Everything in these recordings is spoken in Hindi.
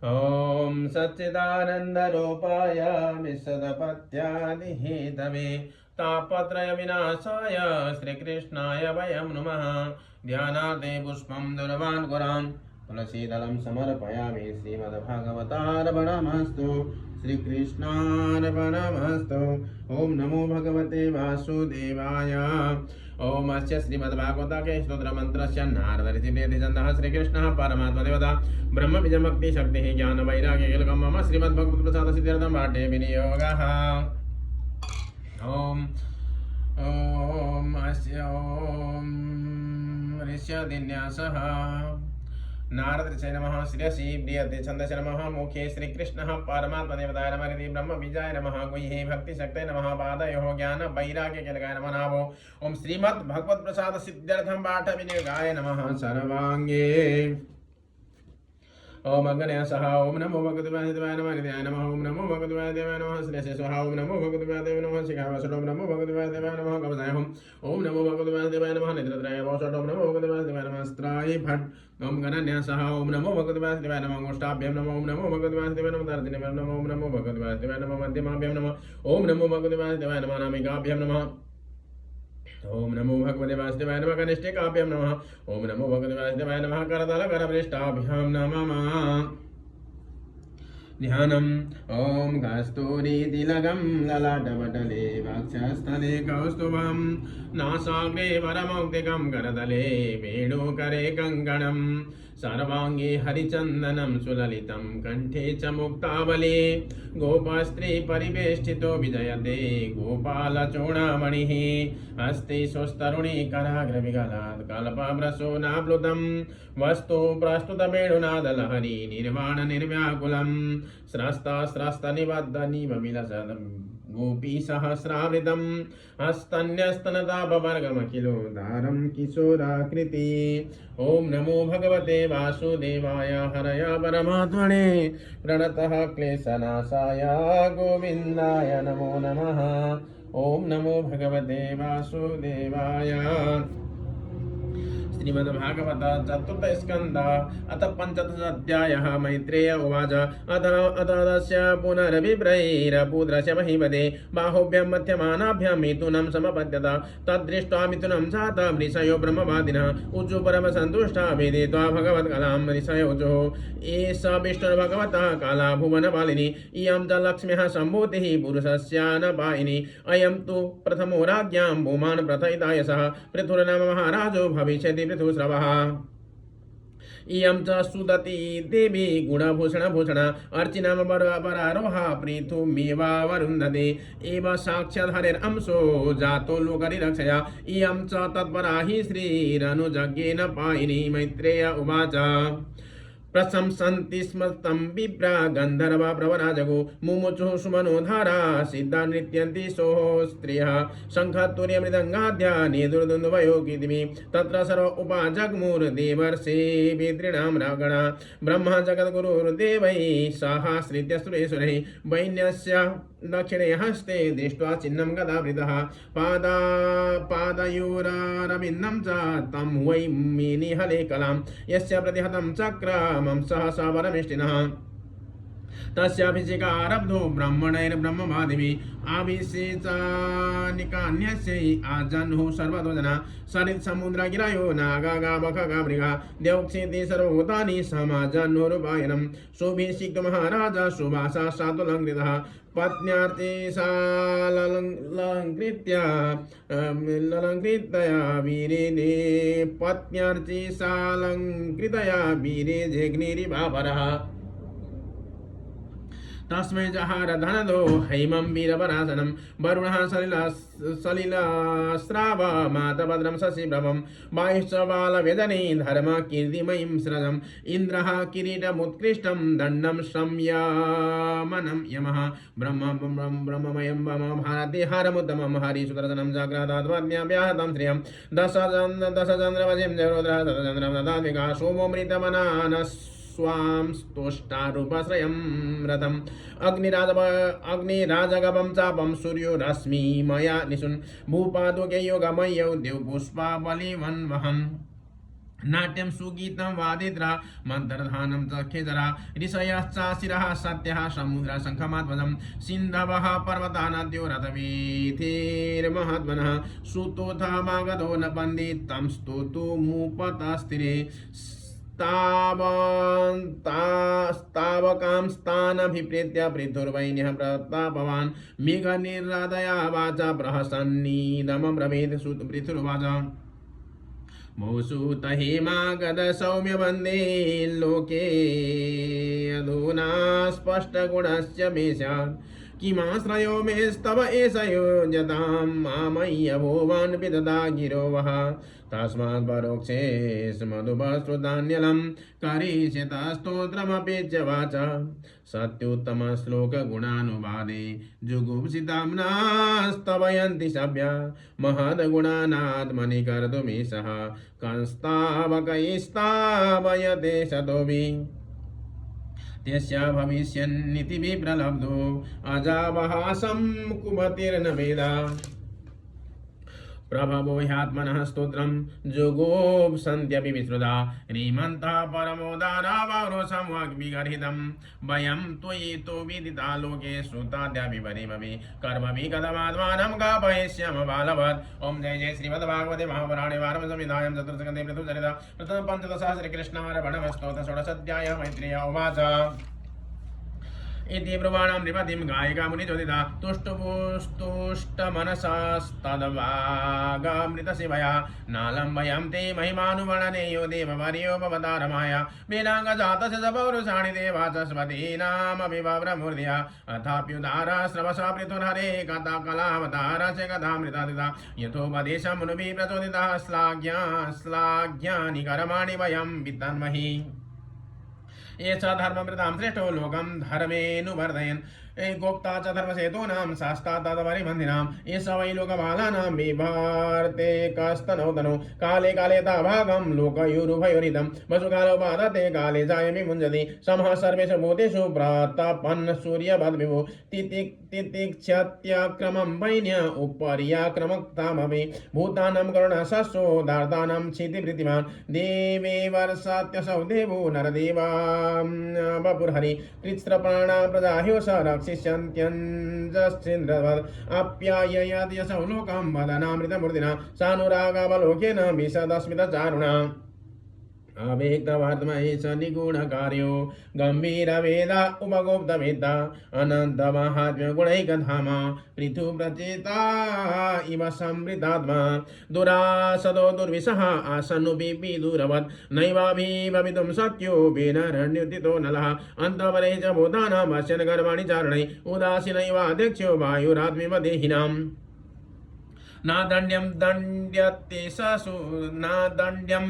ॐ सच्चिदानन्दरूपाय विशदपत्यादिहेतवे तापत्रयविनाशाय श्रीकृष्णाय वयं नमः। ध्यानार्थे पुष्पं दुर्वान् तुलसीदलं समर्पयामि। श्रीमद्भागवतार्पणमस्तु। श्रीकृष्णार्पणमस्तु। ॐ नमो भगवते वासुदेवाय। ओम अस्य श्रीमद्भागवते स्तोत्रमन्त्रस्य नारदऋषिभेदछन्दः श्रीकृष्णः परमात्मदेवता ब्रह्म बीजभक्ति शक्तिः ज्ञान वैराग्य कलकं मम श्रीमद्भगवत्प्रसाद सिद्ध्यर्थं पाठे विनियोगः। ओम ओम अस्य ओम ऋष्यदिन्यासः नारद ऋषये नमः। श्रेयसी प्रियते छन्दसे नमः। मुखे श्रीकृष्णः परमात्मदेवताय नमः। हृदि ब्रह्म बीजाय नमः। गुह्ये भक्तिशक्तये नमः। पादयोः ज्ञान वैराग्य केलकाय नमः। नाभो ओम श्रीमद्भगवत्प्रसाद सिद्ध्यर्थं पाठ विनियोगाय नमः। सर्वांगे ओम अग्नयसः ओम नमो भगवते वासुदेवाय नमः। हृदयाय नमः ओम नमो भगवते वासुदेवाय नमः। श्रेयसे स्वाहा ओम नमो भगवते वासुदेवाय नमः। शिखावसः ओम नमो भगवते वासुदेवाय नमः। कवचाय ओम नमो भगवते वासुदेवाय नमः। नेत्रत्रयाय वसः ओम नमो भगवते वासुदेवाय नमः। स्त्राय भट्ट ओम गणन्यासः ओम नमो भगवते वासुदेवाय नमः। गोष्ठाभ्यां नमः ओम नमो भगवते वासुदेवाय नमः। तर्जनीभ्यां नमः ओम नमो भगवते वासुदेवाय नमः। मध्यमाभ्यां नमः ओम नमो भगवते वासुदेवाय नमः। नामिकाभ्यां नमः ओम नमो भगवते वासुदेवाय नमः। कनिष्ठिकाभ्यां नमः ओम नमो भगवते वासुदेवाय नमः। करतलकरपृष्ठाभ्यां नमः। ध्यानम् ओम कस्तूरीतिलकं ललाटपटले वक्षस्थले कौस्तुभं नासाग्रे वरमौक्तिकं करतले वेणुकरे कङ्कणं सर्वाङ्गे हरिचन्दनं सुललितं कण्ठे च मुक्तावली गोपस्त्री परिवेष्टितो विजयते गोपालचूडामणिः हस्ते स्वस्तरुणी कराग्रविगलात् कल्पवृषो नाप्लुतं वस्तु प्रस्तुतवेणुनादलहरी निर्वाण निर्व्याकुलं स्रस्तनिबद्धनिव विलसदं गोपीसहस्रावृतं हस्तन्यस्तनतापवर्गमखिलो दारं किशोराकृति। ओम नमो भगवते वासुदेवाय हरय परमात्मने प्रणतः क्लेशनाशाय गोविन्दाय नमो नमः। ओम नमो भगवते वासुदेवाय। श्रीमद्भागवत चतुर्थ स्कंद अथ पंचदश अध्यायः। मैत्रेय उवाच अतस्य पुनरभिप्रैरपुत्रस्य महीपते बाहुभ्यां मध्यमानाभ्यां मिथुनं समपद्यत तद्दृष्ट्वा मिथुनं जातं ऋषयो ब्रह्मवादिनः ऊचु परमसन्तुष्टा वेदित्वा भगवत्कलां ऋषयोजुः एष विष्णुर्भगवतः कला भुवनपालिनी इयं च लक्ष्म्यः सम्भूतिः पुरुषस्य न पायिनी अयं तु प्रथमो राज्ञां भूमान् प्रथयिता यशः पृथुर्नाम महाराजो भविष्यति पृथुस्रवः इयं च सुदती देवी गुणभूषण अर्चिनाम परारोहा पृथुमेवा वरुन्धते एव साक्षात् हरेरंशो जातो लोकरिरक्षया इयं च तत्परा हि श्रीरनुजज्ञेन पायिनी। मैत्रेय उवाच प्रशंसन्ति स्म तं विप्रा गन्धर्वा प्रवराजगो मुमुचुः सुमनोधारा सिद्धा नृत्यन्ति सोः स्त्रियः शङ्खतुर्यमृदङ्गाद्या नेदुर्दुन्दुभयो कीर्तिमि तत्र सर्व उपाजग्मुर्देवर्षे पितॄणां गणा ब्रह्मा जगद्गुरुर्देवैः साहाश्रित्य सुरेश्वरैः वैन्यस्य दक्षिणे हस्ते दृष्ट्वा चिह्नं गदावृतः पादयोररविन्दं च तं वै मेनिहले कलां यस्य प्रतिहतं चक्रमं सहसा वरमिष्टिनः तस्याभिषेकारब्धो ब्रह्मणैर्ब्रह्मवादिभिः आभिषेचानिकान्यस्यै आजह्नुः सर्वतो जना सरित्समुद्रगिरयो नागागावखगा मृगा द्यौक्षेते सर्वभूतानि समाजह्नुरुपायनं शोभिषिक्तो महाराजा सुभाषा सातुलङ्कृतः पत्न्यार्थे सालङ्कृतया वीरे जग्निरिवापरः तस्मै जहार धनदो हैमं वीरपरासनं वरुणः सलिलस्राव मातभद्रं शशिप्रभं वायुश्च बालवेदने धर्म कीर्तिमयीं स्रजम् इन्द्रः किरीटमुत्कृष्टं दण्डं संयमनं यमः ब्रह्ममयं भारते हारमुत्तमं हरिसुदर्शनं जाग्रताद्वाज्ञाव्याहतं श्रियं दशचन्द्रवशं जरोद्रः शतचन्द्रं ददाद्विका सोमोऽमृतमनानस् स्वां स्तोष्टारूपाश्रयं रथम् अग्निराजगवं चापं सूर्यो रश्मि मया निशुन् भूपादुके योगमय्यौ देवपुष्पावलिवन्वहम् नाट्यं सुगीतं वादित्रा मन्त्रधानं चक्षेजरा ऋषयश्चाशिरः सत्यः समुद्रः शङ्खमाध्वजं सिन्धवः पर्वता नद्यो रथवीथिर्महात्मनः सुतोथमागधो न पण्डितं स्तोतुमुपतस्थिरे तावकां स्थानभिप्रेत्य पृथुर्वैन्यः प्रतापवान् मेघनिर्हृदया वाचा प्रहसन्निदमब्रवीत् पृथुर्वाच मौसूत हेमागद सौम्य वन्दे लोके अधुना स्पष्टगुणस्य मे स्यात् किमाश्रयो मेस्तव एष योज्यतां मामय्य भुवान् विदधा गिरो वः तस्मात् परोक्षेष मधुभश्रुतान्यलं करिष्यतस्तोत्रमपेत्य वाचा सत्युत्तमश्लोकगुणानुवादे जुगुप्सिताम्नास्तवयन्ति सभ्या महद्गुणानात्मनि कर्तुमीशः कंस्तावकैस्तावयते शतोऽपि तस्य भविष्यन्निति विप्रलब्धो अजावहासं कुमतिर्न वेद प्रभवो ह्यात्मनः स्तोत्रं जुगुप्सन्त्यपि विश्रुता ह्रीमन्तः परमोदारावरोषं वाग्विगर्हितं वयं त्वयि तु विदिता लोके श्रुताद्यापि वरिमपि कर्मभि कथमात्मानं गापयिष्याम बालवत् ॐ जय जय श्रीमद्भागवते महापुराणे वारमसंहितायां चतुर्थस्कन्धे पृथुचरिता प्रथमपञ्चदश श्रीकृष्णार्पणमस्तोत्र षोडशाध्यायः मैत्रेय उवाच इति ब्रुवाणां नृपतिं गायिका मुनिचोदिता तुष्टुपुस्तुष्टमनसास्तद्भागामृतसेवया नालम्बयं ते महिमानुवर्णने यो देववर्यो भवतारमाया वेदाङ्गजातस्य च पौरुषाणि देवाचस्पतीनामपि वव्रमूर्ध्या अथाप्युदारा श्रवसा पृथुर्हरे कथा कलावतारस्य कथामृतादिता यथोपदेशमनुभिः प्रचोदिता श्लाघ्यानि कर्माणि वयं विद्महि एष धर्ममृतां श्रेष्ठो लोकं धर्मेऽनुवर्धयन् गोप्ता च धर्मसेतूनां शास्ता तद्वरिमन्दिनाम् एष वै लोकबालानां बिभार्ते कस्तनौतनो काले काले ताभागं लोकयोरुभयोरिदं वसुकालो बाधते काले जायमि मुञ्जति समः सर्वेषु भूतेषु प्रातपन् सूर्यवद्विभो तितिक्षत्यक्रमं वैन्य उपर्याक्रमक्तामपि भूतानां करुणशस्सो दार्तानां क्षितिवृत्तिमान् देवे वर्षात्यसौ देवो नरदेवा वपुर्हरि कृत्स्रप्राणा प्रजाह्योष रक्षिष्यन्त्यञ्जश्चिन्द्रवद् अप्याययद् यसौ लोकं वदनामृतमूर्तिना सानुरागावलोकेन विशदस्मितचारुणा अव्यक्तवर्त्महि स निगुणकार्यो गम्भीरवेदा उपगुप्तवेत्ता अनन्तमाहात्म्यगुणैकधामा पृथुप्रचेता इव संवृतात्मा दुरासदो दुर्विशः आसन्नुपि दूरवत् नैवाभिभवितुं शक्यो वेनरण्युदितो नलः अन्तपरे च भूतानां पश्यन् गर्वाणि चारणै उदासीनैवाध्यक्षो वायुरात्मिव देहिनाम् न दण्ड्यं दण्ड्यते ससु न दण्ड्यं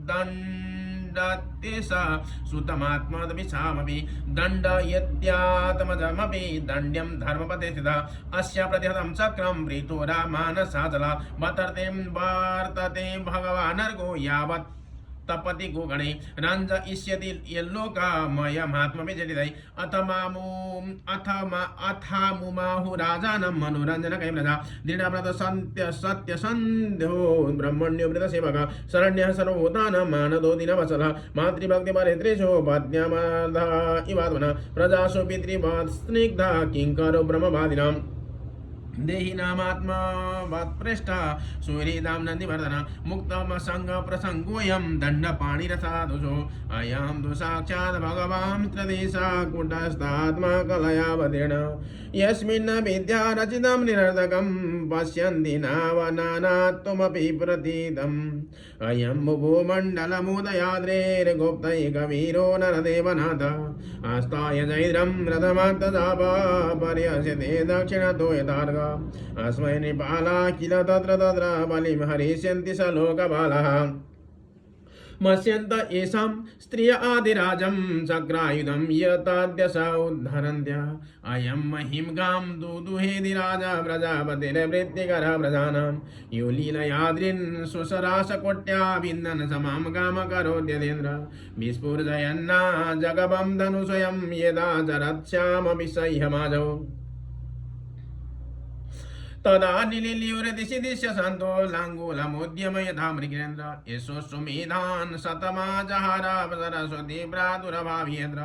दण्डयते स सुतमात्मदभिषामपि दण्डयत्यात्मजमपि दण्ड्यं धर्मपथे स्थितः अस्य प्रतिहतं चक्रं पृथुरामानसाचला वर्तते भगवानर्गो यावत् तपति गोगणे रंज इष्यति यल्लोकामयमात्मविजलितै अथामुमाहु राजानं मनोरञ्जनकैर्व्रजा दृढव्रत सत्यसन्ध्यो ब्रह्मण्यो वृतसेवक शरण्यः सर्वभूतानां मानदो दिनवत्सलः मातृभक्तिपरित्रेषो पत्न्यामर्धा इवात्मनः प्रजासु पितृवत् स्निग्धा किङ्करो ब्रह्मवादिनाम् देहिनामात्मवत्प्रेष्ठा सूर्यदां नन्दिवर्धन मुक्तमसङ्गप्रसङ्गोऽयं दण्डपाणिरसाधुषो अयं तु साक्षात् भगवान् त्रदेशा कुटस्थात्मा कलयावतीर्ण यस्मिन् विद्या रचितं निरर्धकं पश्यन्ति नावनानात्वमपि प्रतीतम् अयं भूमण्डलमुदयाद्रेर्गुप्तैकवीरो नरदेवनाथ आस्ताय जैद्रं रथमात्तजापा पर्यस्यते दक्षिणतो यथार्घ अस्मै नृपाला किल तत्र तत्र बलिं हरिष्यन्ति स लोकबालः मत्स्यन्त येषां स्त्रिय आदिराजं चक्रायुधं यताद्यसा उद्धरन्त्य अयं महिं गां दुदुहेदिराजा प्रजापतिर्वृत्तिकरः प्रजानां यो लीलयाद्रिन् स्वसरासकोट्या विन्दन् समां गामकरोद्यतेन्द्र विस्फुर्जयन्ना जगपं धनुषयं यदा चरत्स्यामपि सह्यमाजौ तदा निलिल्युरदिशि दिश्य सन्तो लाङ्गूलमुद्यम यथा मृगेन्द्र यशो सुमेधान् शतमा जहार सरस्वती भ्रातुरभाव्येन्द्र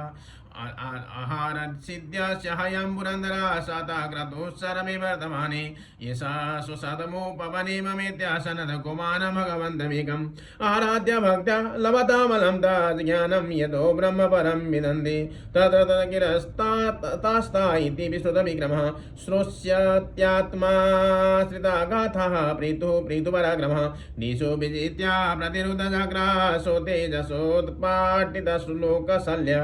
आहार सिद्ध्यस्य हयं पुरन्दरा शताक्रतुस्सरमे वर्तमाने यशा सुसदमुपवने ममेत्यासनद कुमार भगवन्तमेकम् आराध्य भक्त्या लभतामलं तज्ज्ञानं यतो ब्रह्म परं विदन्ति तत्र तगिरस्तास्ता इति विश्रुतविक्रमः श्रोष्यत्यात्मा श्रिता गाथाः प्रीतुपराक्रमः दिशो विजित्या प्रतिरुद्धचक्रा सो तेजसोत्पाटितश्लोकशल्य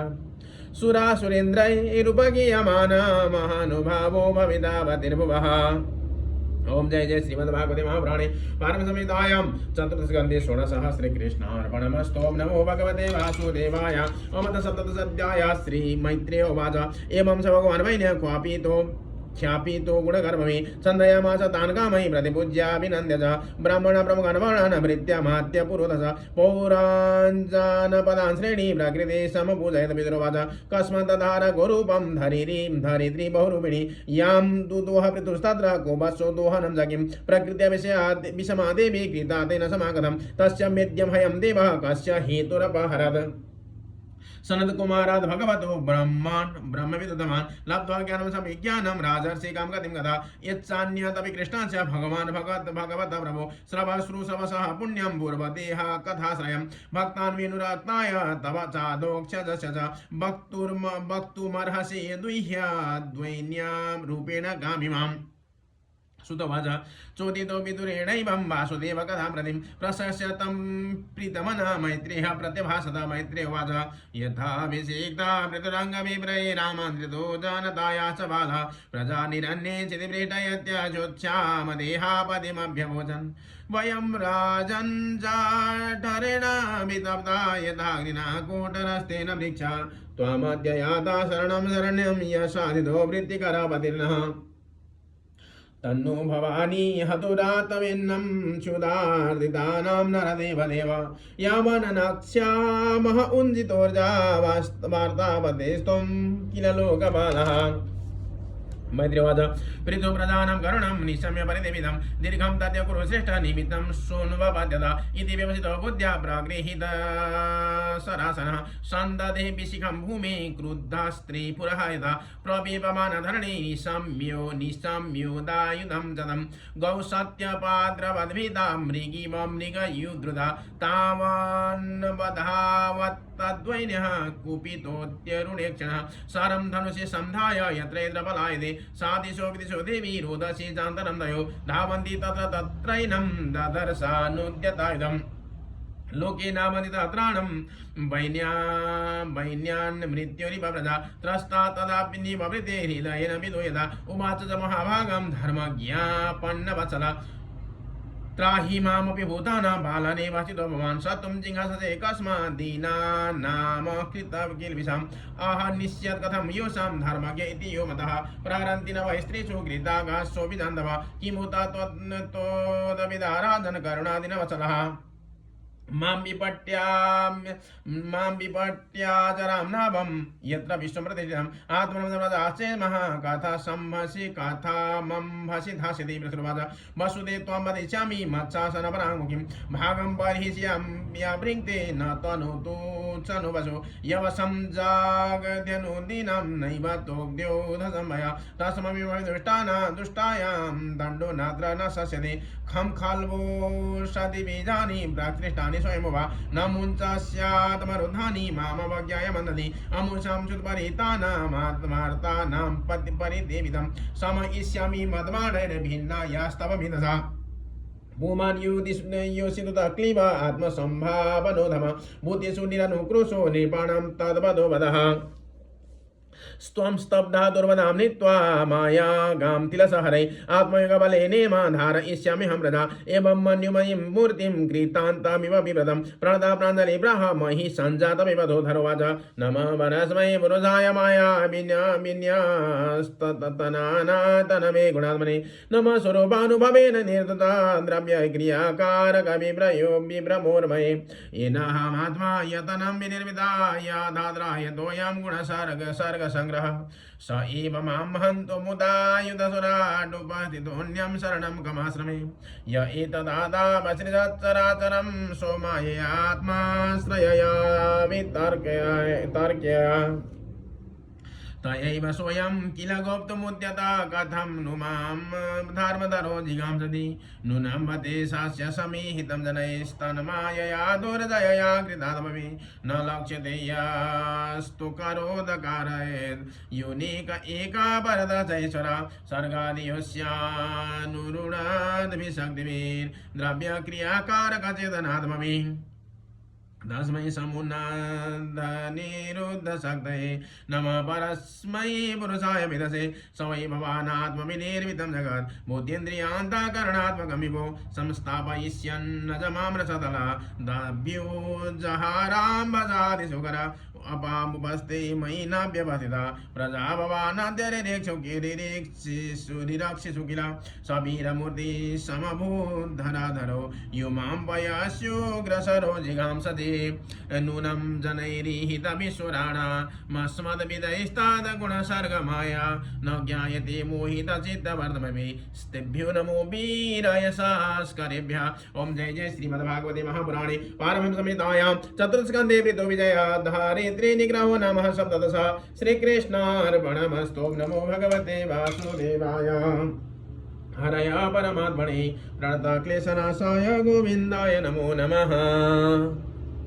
सुरासुरेन्द्रैरुपगीयमाना महानुभावो भवितावतिर्भुवः। ओम जय जय श्रीमद्भागवते महापुराणे पारमसंहितायां चतुर्थस्कन्धे षोडशसहस्रकृष्णार्पणमस्तु। ओम नमो भगवते वासुदेवाय। ओम तत्सप्तदशाध्याय श्री मैत्रेय उवाच एवं स भगवान् वैन्य ख्यापितो गुणकर्ममे सन्धयामास तान् कामयि प्रतिपूज्याभिनन्द्य च ब्राह्मण प्रमुखान् भृत्य मात्य पुरोधस पौराञ्जानपदान् श्रेणी प्रकृते समपूजयत पितरोवाच कस्मात् तधार गोरूपं धरित्री बहुरूपिणी यां दुदोह पृथुस्तत्र को वत्सो दोहनं जगिं प्रकृत्या विषमा देवी कृता तेन समागतं तस्य मेद्यं हयं देवः कस्य हेतुरपहरत् सनत्कुमारात् भगवतो ब्रह्मविदुतमान् लब्ध्वा ज्ञानं सविज्ञानं राजर्षि कां गतिं गता यत्सान्यतपि कृष्णस्य भगवान् भगवत प्रभो श्रवश्रुशवसः पुण्यं पूर्वदेह कथाश्रयं भक्तान् विनुरत्नाय तव चादोक्षजस्य च भक्तुमर्हसि द्वैन्यां रूपेण गामिमाम् सुतवाच चोदितो विदुरेणैवं वासुदेव कथां प्रतिं प्रशस्य तं प्रीतमना मैत्रेयः प्रत्यभाषत मैत्रेय उवाच यथाभिषेक्ता पृथुरङ्गविप्रये रामान्त्रितो जानताया च बालः प्रजानिरन्ये चितिप्रीटयत्याचोच्छामदेहापदिमभ्यवोचन् वयं राजन् जाठरेण वितप्ता यथाग्निना कूटरस्तेन वृक्षा त्वामद्य याता शरणं शरण्यं यशादितो वृत्तिकरपतिर्नः तन्नो भवानी हतुरातवेन्नं क्षुधार्दितानां नरदेवदेव यावननक्ष्यामः उञ्जितोर्जा वार्तापतेस्त्वं किल लोकपालः। मैत्रेयवाच प्रीतो प्रधानं करुणं निशम्य परिदेविदं दीर्घं तद्य कुरु श्रेष्ठ निमित्तं शृण्वपद्यता इति व्यवसितो बुद्ध्या प्रगृहीत सरासनः सन्दधे विशिखं भूमे क्रुद्धा स्त्री पुरः यथा प्रवीपमानधरणी निशम्योदायुधं जतं गौ सत्यपाद्रवद्भिदा मृगीवमृगयुधृता तावान्वधावत्तद्वैन्यः कुपितोत्यरुणेक्षणः सारं धनुषे संधाय यत्रैन्द्रपलायते सादिशो विदिशो देवी रोदसी चान्तरं दयो धावन्ति तत्र तत्रैनं ददर्शानुद्यतायुधम् लोके नामदितत्राणं वैन्यान् मृत्युरिपप्रजा त्रस्ता तदापि निवृते हृदयेन विदो यदा उवाच च महाभागं धर्मज्ञापन्नवत्सला त्राहि मामपि भूतानां बालनेवाचितो भवान् सत्वं जिज्ञाससे कस्मात् दीनानाम कृतकिल्बिषाम् आहनिष्यत् कथं योषां धर्मज्ञ इति यो मतः प्रारन्ति न वै स्त्रीषु घृतागाश्चोऽपि जान्दव किमुत त्वदविदाराधन करुणादिनवत्सलः मां विपट्याजरां नाभं यत्र विश्वं प्रतिष्ठितम् आत्मनं सर्वदाश्चे महाकथा संभसि कथामंभसि धास्यति पृथुर्वाच वसुदे त्वं वदिष्यामि मत्शासनपराङ्मुखीं भागं परिहिष्याम्यवृङ्क्ते न तनुतु चनुवसो यवसं जागद्यनुदीनां नैव तोग्द्योधसंभया तस्मविदुष्टायां दण्डो नात्र न शस्यते खं खल्वोषधि बीजानि प्राकृष्टानि स्वयं वा न मुञ्चास्यात्मरुद्धानि मामवज्ञाय मन्दति अमुषां चुत्परितानामात्मार्तानां परिदेवितं समयिष्यामि मद्वाणैर्भिन्ना यास्तव भिन्नसा भूमान् योषितुत क्लीब आत्मसम्भावनोधम भूतेषु निरनुक्रोशो नृपाणां तद्वदो वदः स्वं स्तब्धा दुर्वदां नीत्वा माया गां तिलसहरै आत्मयोगबलेनेमाधारयिष्यामि हम प्रजा एवं मन्युमयीं मूर्तिं कृतान्तमिव बिभ्रतं प्रणता प्राञ्जलि ब्राह्महि सञ्जातमिव धरोवाच नमः वरस्मै पुरुषाय माया विन्यास्ततनानातनमे गुणात्मने नमः स्वरूपानुभवेन निर्दुता द्रव्यक्रियाकारकविभ्रयो विभ्रमोर्मये येनाहमात्मा यतनं विनिर्मिता याधाद्राय तोयं गुणसर्ग संग्रह स एव मां हन्तु मुदायुधसुराडुपतितोऽन्यं शरणं गमाश्रमे य एतदादावसृजच्चराचरं सोमाययात्माश्रयया वितर्क्य तयैव स्वयं किल गोप्तुमुद्यता कथं नु मां धर्मधरो जिगांसति नूनम्बते शास्य समीहितं जनैस्तन्मायया दुर्दयया कृतात्मभि न लक्ष्यते यस्तु करोदकारयेत् युनिक एका परदशैश्वरा सर्गादियोस्यानुरुणाद्भिशक्तिभिर्द्रव्यक्रियाकारकचेतनात्मभिः तस्मै समुन्नतनिरुद्धशक्तये नमः परस्मै पुरुषाय विदसे स वै भवानात्मविनिर्मितं जगत् बुद्धीन्द्रियान्तःकरणात्मकं विभो संस्थापयिष्यन्नजमाम्रसतला दभ्योजहाराम्बजादिसुकर अपामुपस्ते मयि नाभ्यवसिता प्रजा भवानाद्यरिक्षिषु किल सबीरमूर्ति समभूधराधरो युमां पयस्योग्रसरो जिगांसति नूनं जनैरिहितभिस्वराणामस्मद्विदैस्तादगुणसर्गमाया न ज्ञायते मोहितचित्तवर्तमपि स्तेभ्यो नमो वीरयशास्करेभ्यः। ओम जय जय श्रीमद्भागवते महापुराणे पारमहंससंहितायां चतुर्थस्कन्धे वृतो विजयाधारित्री निग्रहो नामः सप्तदश। श्रीकृष्णार्पणमस्तु। नमो भगवते वासुदेवाय। हरया परमात्मने प्रणतक्लेशनाशाय गोविन्दाय नमो नमः।